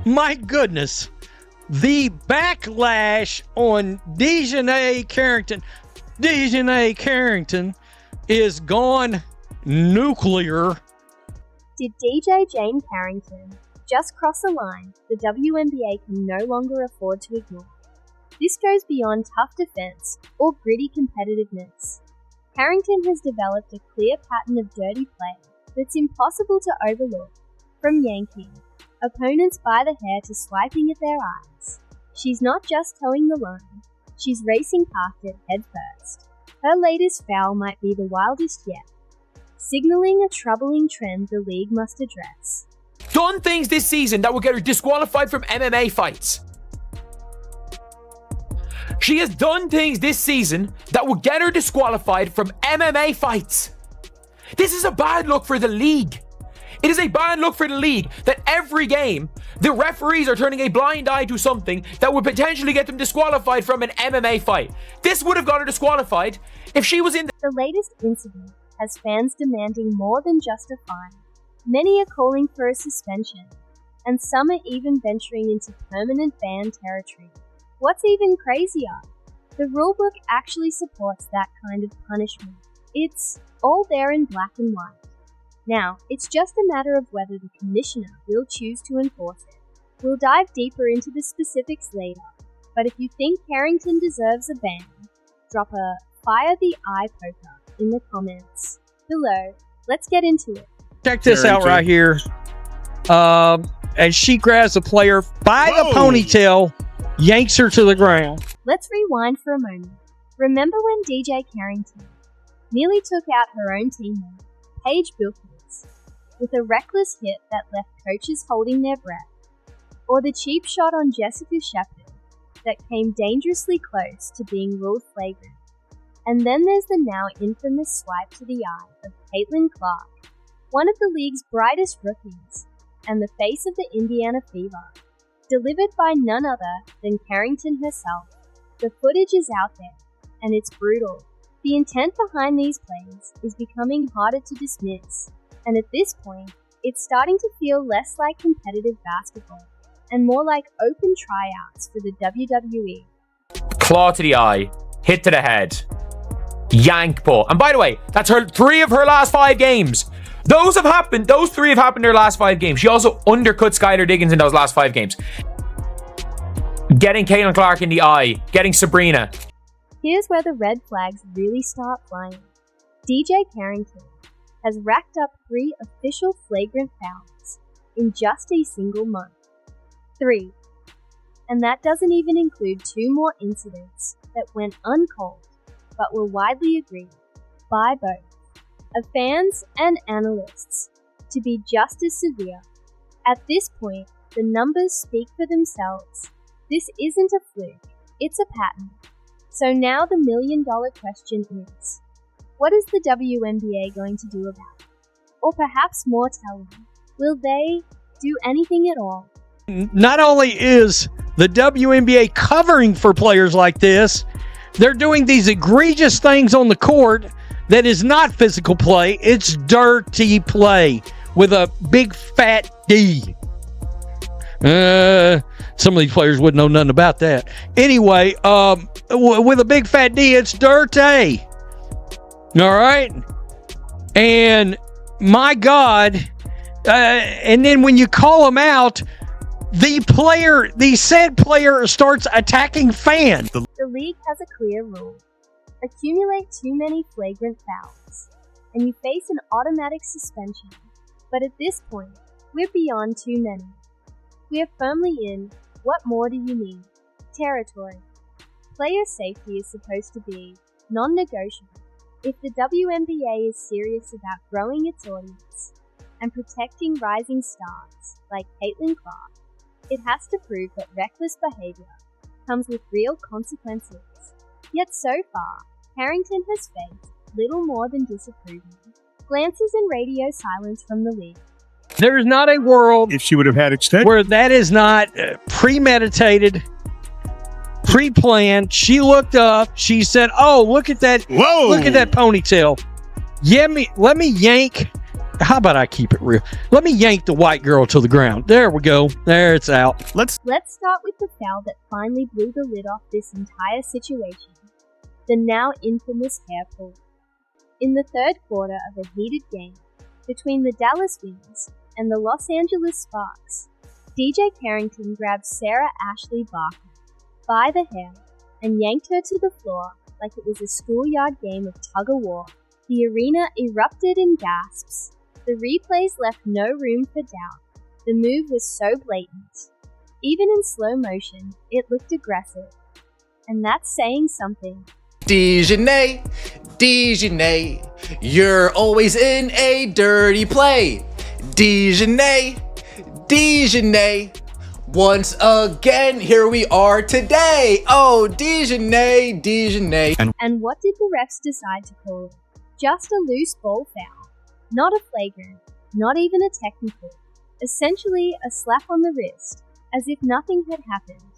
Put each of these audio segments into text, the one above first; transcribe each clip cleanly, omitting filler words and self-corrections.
My goodness. The backlash on DiJonai Carrington. DiJonai Carrington is gone nuclear. Did DJ Jane Carrington just cross a line the WNBA can no longer afford to ignore? This goes beyond tough defense or gritty competitiveness. Carrington has developed a clear pattern of dirty play that's impossible to overlook, from yanking opponents by the hair to swiping at their eyes. She's not just towing the line, she's racing past it head first. Her latest foul might be the wildest yet, signaling a troubling trend the league must address. Done things this season that will get her disqualified from MMA fights. She has done things this season that will get her disqualified from MMA fights. This is a bad look for the league. It is a bad look for the league that every game, the referees are turning a blind eye to something that would potentially get them disqualified from an MMA fight. This would have got her disqualified if she was in the latest incident has fans demanding more than just a fine. Many are calling for a suspension, and some are even venturing into permanent ban territory. What's even crazier? The rulebook actually supports that kind of punishment. It's all there in black and white. Now, it's just a matter of whether the commissioner will choose to enforce it. We'll dive deeper into the specifics later, but if you think Carrington deserves a ban, drop a fire the eye poker in the comments below. Let's get into it. Check this out right here. As she grabs a player by the ponytail, yanks her to the ground. Let's rewind for a moment. Remember when DJ Carrington nearly took out her own teammate, Paige Bilkins, with a reckless hit that left coaches holding their breath? Or the cheap shot on Jessica Shepard that came dangerously close to being ruled flagrant? And then there's the now infamous swipe to the eye of Caitlin Clark, one of the league's brightest rookies, and the face of the Indiana Fever, delivered by none other than Carrington herself. The footage is out there, and it's brutal. The intent behind these plays is becoming harder to dismiss, and at this point, it's starting to feel less like competitive basketball, and more like open tryouts for the WWE. claw to the eye, hit to the head, yank pull. And by the way, that's her 3 of her last 5 games. Those 3 have happened in her last 5 games. She also undercut Skylar Diggins in those last 5 games. Getting Caitlin Clark in the eye, getting Sabrina. Here's where the red flags really start flying. DJ Carrington has racked up 3 official flagrant fouls in just a single month. 3. And that doesn't even include 2 more incidents that went uncalled but were widely agreed by both of fans and analysts to be just as severe. At this point, the numbers speak for themselves. This isn't a fluke, it's a pattern. So now the million-dollar question is, what is the WNBA going to do about it? Or perhaps more telling, will they do anything at all? Not only is the WNBA covering for players like this, they're doing these egregious things on the court that is not physical play. It's dirty play with a big fat D. Some of these players wouldn't know nothing about that. Anyway, with a big fat D, it's dirty. All right? And my God, and then when you call them out, the said player starts attacking fans. The league has a clear rule. Accumulate too many flagrant fouls, and you face an automatic suspension. But at this point, we're beyond too many. We're firmly in what more do you need territory. Player safety is supposed to be non-negotiable. If the WNBA is serious about growing its audience and protecting rising stars like Caitlin Clark, it has to prove that reckless behavior comes with real consequences. Yet so far, Carrington has faced little more than disapproval, glances and radio silence from the league. There is not a world if she would have had extension where that is not premeditated, pre-planned. She looked up. She said, "Oh, look at that! Whoa. Look at that ponytail. Yeah, let me yank how about I keep it real? Let me yank the white girl to the ground. There we go. There, it's out. Let's start with the foul that finally blew the lid off this entire situation. The now infamous hair pull. In the third quarter of a heated game between the Dallas Wings and the Los Angeles Sparks, DJ Carrington grabbed Sarah Ashley Barker by the hair and yanked her to the floor like it was a schoolyard game of tug-of-war. The arena erupted in gasps. The replays left no room for doubt. The move was so blatant. Even in slow motion, it looked aggressive. And that's saying something. DiJonai, you're always in a dirty play. DiJonai, once again, here we are today. Oh, DiJonai. And what did the refs decide to call it? Just a loose ball foul. Not a flagrant, not even a technical. Essentially, a slap on the wrist, as if nothing had happened.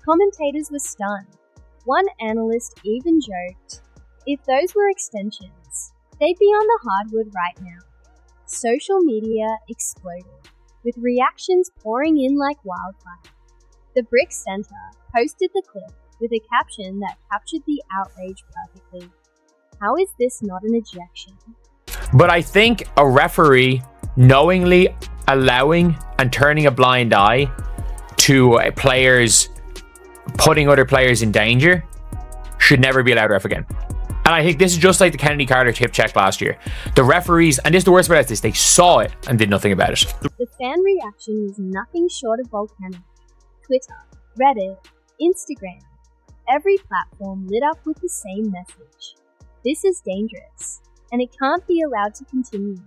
Commentators were stunned. One analyst even joked, if those were extensions, they'd be on the hardwood right now. Social media exploded, with reactions pouring in like wildfire. The Brick Center posted the clip with a caption that captured the outrage perfectly. How is this not an ejection? But I think a referee knowingly allowing and turning a blind eye to players putting other players in danger should never be allowed ref again. And I think this is just like the Kennedy Carter tip check last year. The referees, and this is the worst about this, they saw it and did nothing about it. The fan reaction was nothing short of volcanic. Twitter, Reddit, Instagram, every platform lit up with the same message. This is dangerous, and it can't be allowed to continue.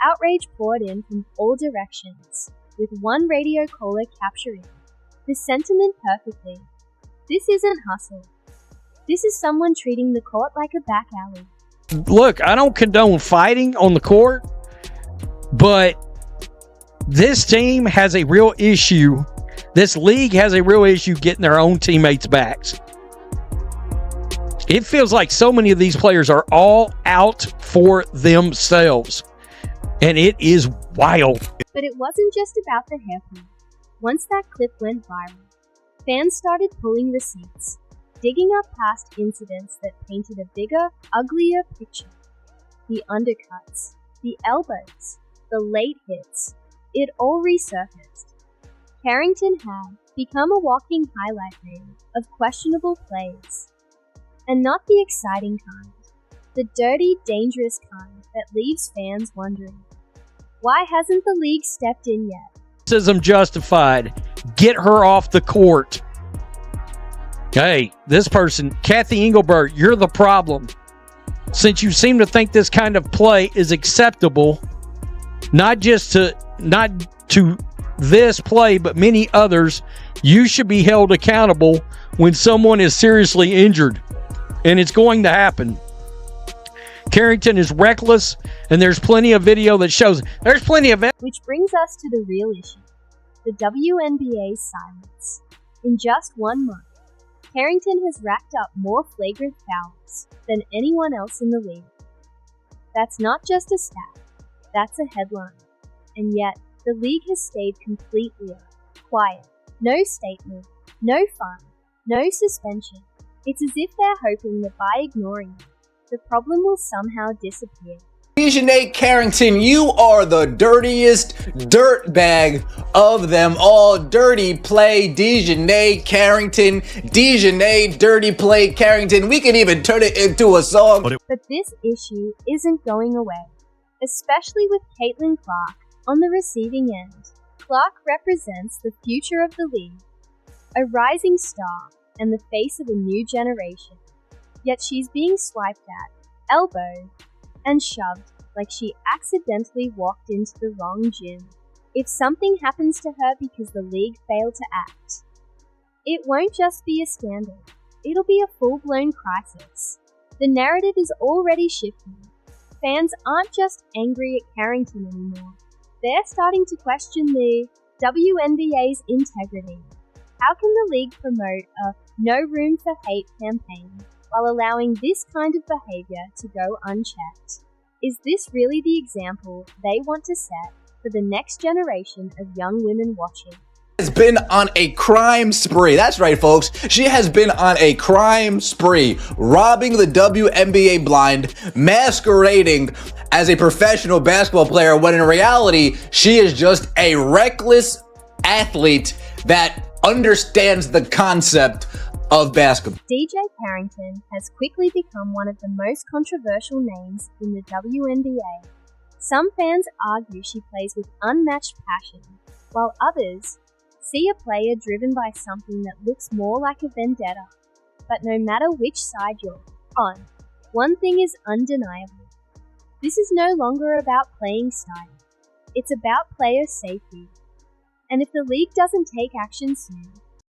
Outrage poured in from all directions, with one radio caller capturing the sentiment perfectly. This isn't hustle. This is someone treating the court like a back alley. Look, I don't condone fighting on the court, but this team has a real issue. This league has a real issue getting their own teammates' backs. It feels like so many of these players are all out for themselves, and it is wild. But it wasn't just about the hairpin. Once that clip went viral, fans started pulling receipts, digging up past incidents that painted a bigger, uglier picture. The undercuts, the elbows, the late hits, it all resurfaced. Carrington had become a walking highlight reel of questionable plays. And not the exciting kind, the dirty, dangerous kind that leaves fans wondering, why hasn't the league stepped in yet? Racism justified. Get her off the court. Hey, this person, Kathy Engelbert, you're the problem. Since you seem to think this kind of play is acceptable, not to this play, but many others, you should be held accountable when someone is seriously injured. And it's going to happen. Carrington is reckless, and there's plenty of video that shows. There's plenty of... Which brings us to the real issue, the WNBA's silence. In just 1 month, Carrington has racked up more flagrant fouls than anyone else in the league. That's not just a stat, that's a headline. And yet, the league has stayed completely quiet. No statement, no fine, no suspension. It's as if they're hoping that by ignoring it, the problem will somehow disappear. DiJonai Carrington, you are the dirtiest dirtbag of them all. Dirty play, DiJonai Carrington. DiJonai, dirty play, Carrington. We can even turn it into a song. But this issue isn't going away, especially with Caitlin Clark on the receiving end. Clark represents the future of the league, a rising star and the face of a new generation. Yet she's being swiped at, elbowed, and shoved like she accidentally walked into the wrong gym. If something happens to her because the league failed to act, it won't just be a scandal, it'll be a full-blown crisis. The narrative is already shifting. Fans aren't just angry at Carrington anymore. They're starting to question the WNBA's integrity. How can the league promote a no room for hate campaign while allowing this kind of behavior to go unchecked? Is this really the example they want to set for the next generation of young women watching? Has been on a crime spree. That's right, folks. She has been on a crime spree, robbing the WNBA blind, masquerading as a professional basketball player, when in reality, she is just a reckless athlete that understands the concept of basketball. DJ Carrington has quickly become one of the most controversial names in the WNBA. Some fans argue she plays with unmatched passion, while others see a player driven by something that looks more like a vendetta. But no matter which side you're on, one thing is undeniable. This is no longer about playing style. It's about player safety. And if the league doesn't take action soon,